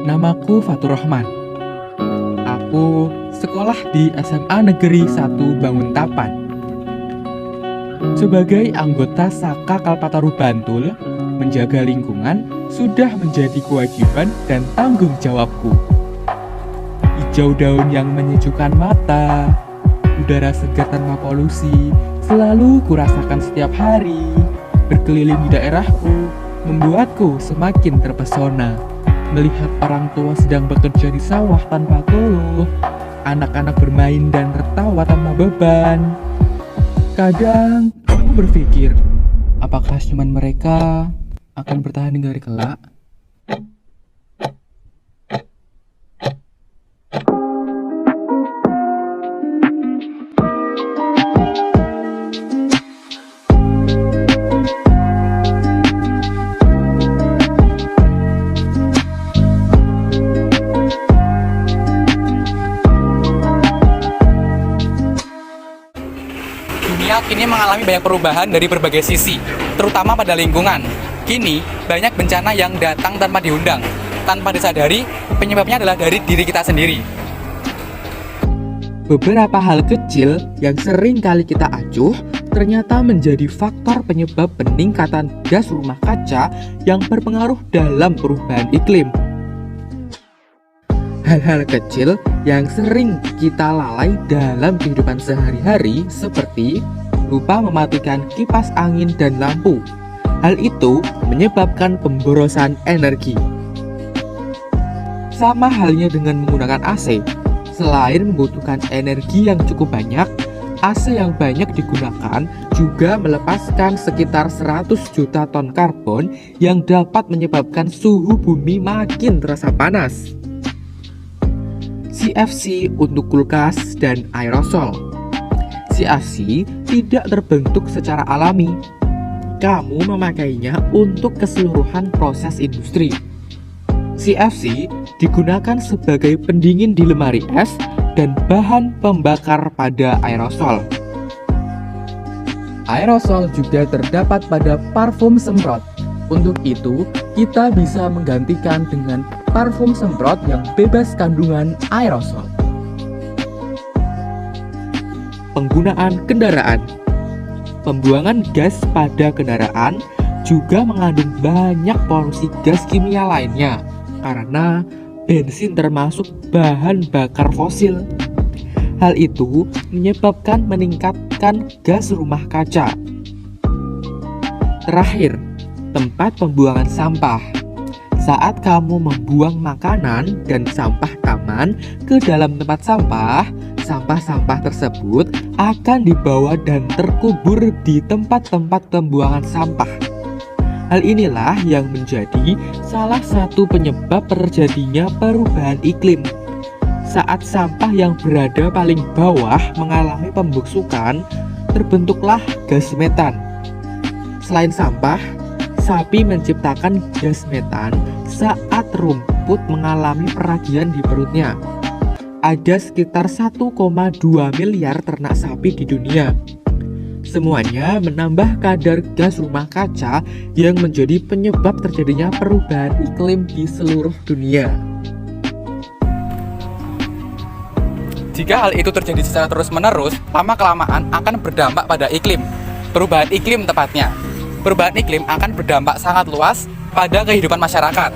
Namaku Fatur Rahman. Aku sekolah di SMA Negeri 1 Banguntapan. Sebagai anggota Saka Kalpataru Bantul, menjaga lingkungan sudah menjadi kewajiban dan tanggung jawabku. Hijau daun yang menyejukkan mata, udara segar tanpa polusi, selalu kurasakan setiap hari. Berkeliling di daerahku, membuatku semakin terpesona. Melihat orang tua sedang bekerja di sawah tanpa keluh, anak-anak bermain dan tertawa tanpa beban. Kadang aku berpikir, apakah senyuman mereka akan bertahan hingga hari kelak? Dunia kini mengalami banyak perubahan dari berbagai sisi, terutama pada lingkungan. Kini, banyak bencana yang datang tanpa diundang. Tanpa disadari, penyebabnya adalah dari diri kita sendiri. Beberapa hal kecil yang sering kali kita acuh ternyata menjadi faktor penyebab peningkatan gas rumah kaca yang berpengaruh dalam perubahan iklim. Hal-hal kecil yang sering kita lalai dalam kehidupan sehari-hari seperti lupa mematikan kipas angin dan lampu. Hal itu menyebabkan pemborosan energi. Sama halnya dengan menggunakan AC. Selain membutuhkan energi yang cukup banyak, AC yang banyak digunakan juga melepaskan sekitar 100 juta ton karbon yang dapat menyebabkan suhu bumi makin terasa panas. CFC untuk kulkas dan aerosol. CFC tidak terbentuk secara alami. Kamu memakainya untuk keseluruhan proses industri. CFC digunakan sebagai pendingin di lemari es dan bahan pembakar pada aerosol. Aerosol juga terdapat pada parfum semprot. Untuk itu, kita bisa menggantikan dengan parfum semprot yang bebas kandungan aerosol. Penggunaan kendaraan. Pembuangan gas pada kendaraan juga mengandung banyak polusi gas kimia lainnya karena bensin termasuk bahan bakar fosil. Hal itu menyebabkan meningkatkan gas rumah kaca. Terakhir, tempat pembuangan sampah. Saat kamu membuang makanan dan sampah taman ke dalam tempat sampah, sampah-sampah tersebut akan dibawa dan terkubur di tempat-tempat pembuangan sampah. Hal inilah yang menjadi salah satu penyebab terjadinya perubahan iklim. Saat sampah yang berada paling bawah mengalami pembusukan, terbentuklah gas metan. Selain sampah, sapi menciptakan gas metan saat rumput mengalami peragian di perutnya. Ada sekitar 1,2 miliar ternak sapi di dunia. Semuanya menambah kadar gas rumah kaca yang menjadi penyebab terjadinya perubahan iklim di seluruh dunia. Jika hal itu terjadi secara terus-menerus, lama-kelamaan akan berdampak pada iklim. Perubahan iklim tepatnya. Perubahan iklim akan berdampak sangat luas pada kehidupan masyarakat.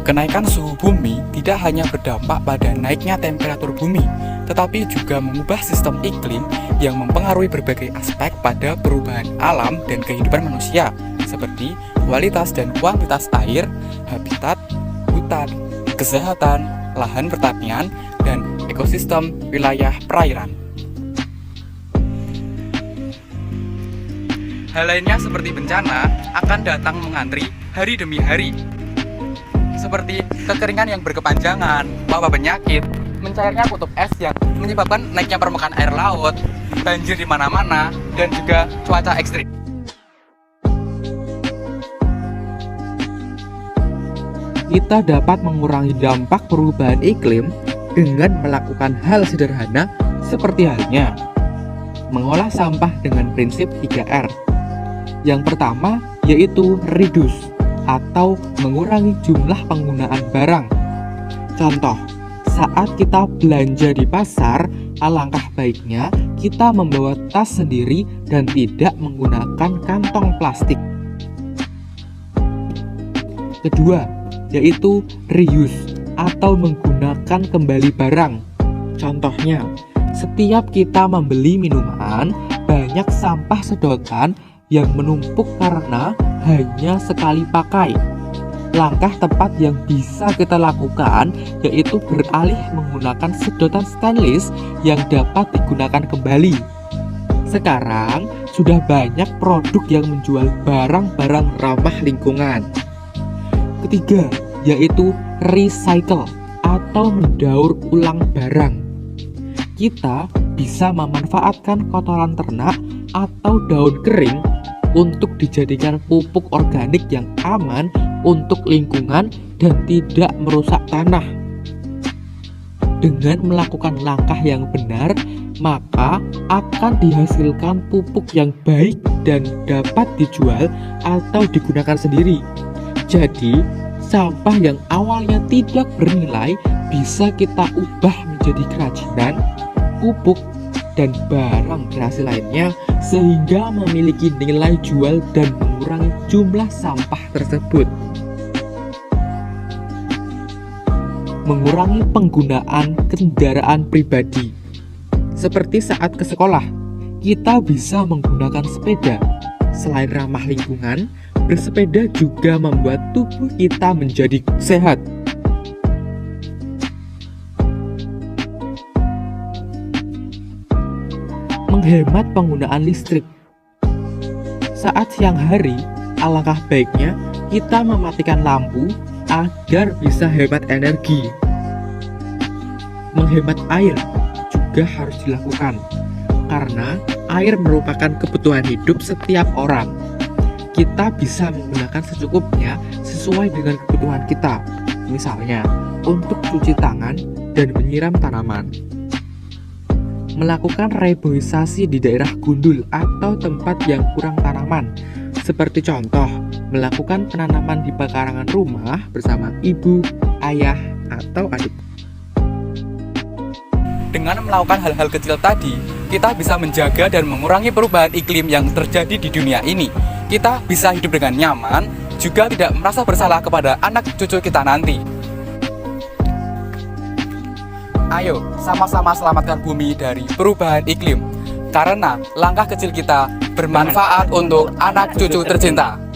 Kenaikan suhu bumi tidak hanya berdampak pada naiknya temperatur bumi, tetapi juga mengubah sistem iklim yang mempengaruhi berbagai aspek pada perubahan alam dan kehidupan manusia, seperti kualitas dan kuantitas air, habitat, hutan, kesehatan, lahan pertanian, dan ekosistem wilayah perairan. Hal lainnya seperti bencana akan datang mengantri hari demi hari, seperti kekeringan yang berkepanjangan, wabah penyakit, mencairnya kutub es yang menyebabkan naiknya permukaan air laut, banjir di mana-mana, dan juga cuaca ekstrim. Kita dapat mengurangi dampak perubahan iklim dengan melakukan hal sederhana seperti halnya mengolah sampah dengan prinsip 3R. Yang pertama yaitu reduce atau mengurangi jumlah penggunaan barang. Contoh, saat kita belanja di pasar, alangkah baiknya kita membawa tas sendiri dan tidak menggunakan kantong plastik. Kedua, yaitu reuse atau menggunakan kembali barang. Contohnya, setiap kita membeli minuman, banyak sampah sedotan yang menumpuk karena hanya sekali pakai. Langkah tepat yang bisa kita lakukan yaitu beralih menggunakan sedotan stainless yang dapat digunakan kembali. Sekarang sudah banyak produk yang menjual barang-barang ramah lingkungan. Ketiga, yaitu recycle atau mendaur ulang barang. Kita bisa memanfaatkan kotoran ternak atau daun kering untuk dijadikan pupuk organik yang aman untuk lingkungan dan tidak merusak tanah. Dengan melakukan langkah yang benar, maka akan dihasilkan pupuk yang baik dan dapat dijual atau digunakan sendiri. Jadi, sampah yang awalnya tidak bernilai bisa kita ubah menjadi kerajinan, pupuk, dan barang berhasil lainnya sehingga memiliki nilai jual dan mengurangi jumlah sampah tersebut. Mengurangi penggunaan kendaraan pribadi. Seperti saat ke sekolah, kita bisa menggunakan sepeda. Selain ramah lingkungan, bersepeda juga membuat tubuh kita menjadi sehat. Menghemat penggunaan listrik. Saat siang hari, alangkah baiknya kita mematikan lampu agar bisa hemat energi. Menghemat air juga harus dilakukan, karena air merupakan kebutuhan hidup setiap orang. Kita bisa menggunakan secukupnya sesuai dengan kebutuhan kita, misalnya untuk cuci tangan dan menyiram tanaman. Melakukan reboisasi di daerah gundul atau tempat yang kurang tanaman, seperti contoh melakukan penanaman di pekarangan rumah bersama ibu, ayah, atau adik. Dengan melakukan hal-hal kecil tadi, kita bisa menjaga dan mengurangi perubahan iklim yang terjadi di dunia ini. Kita bisa hidup dengan nyaman, juga tidak merasa bersalah kepada anak cucu kita nanti. Ayo, sama-sama selamatkan bumi dari perubahan iklim. Karena langkah kecil kita bermanfaat untuk anak cucu tercinta.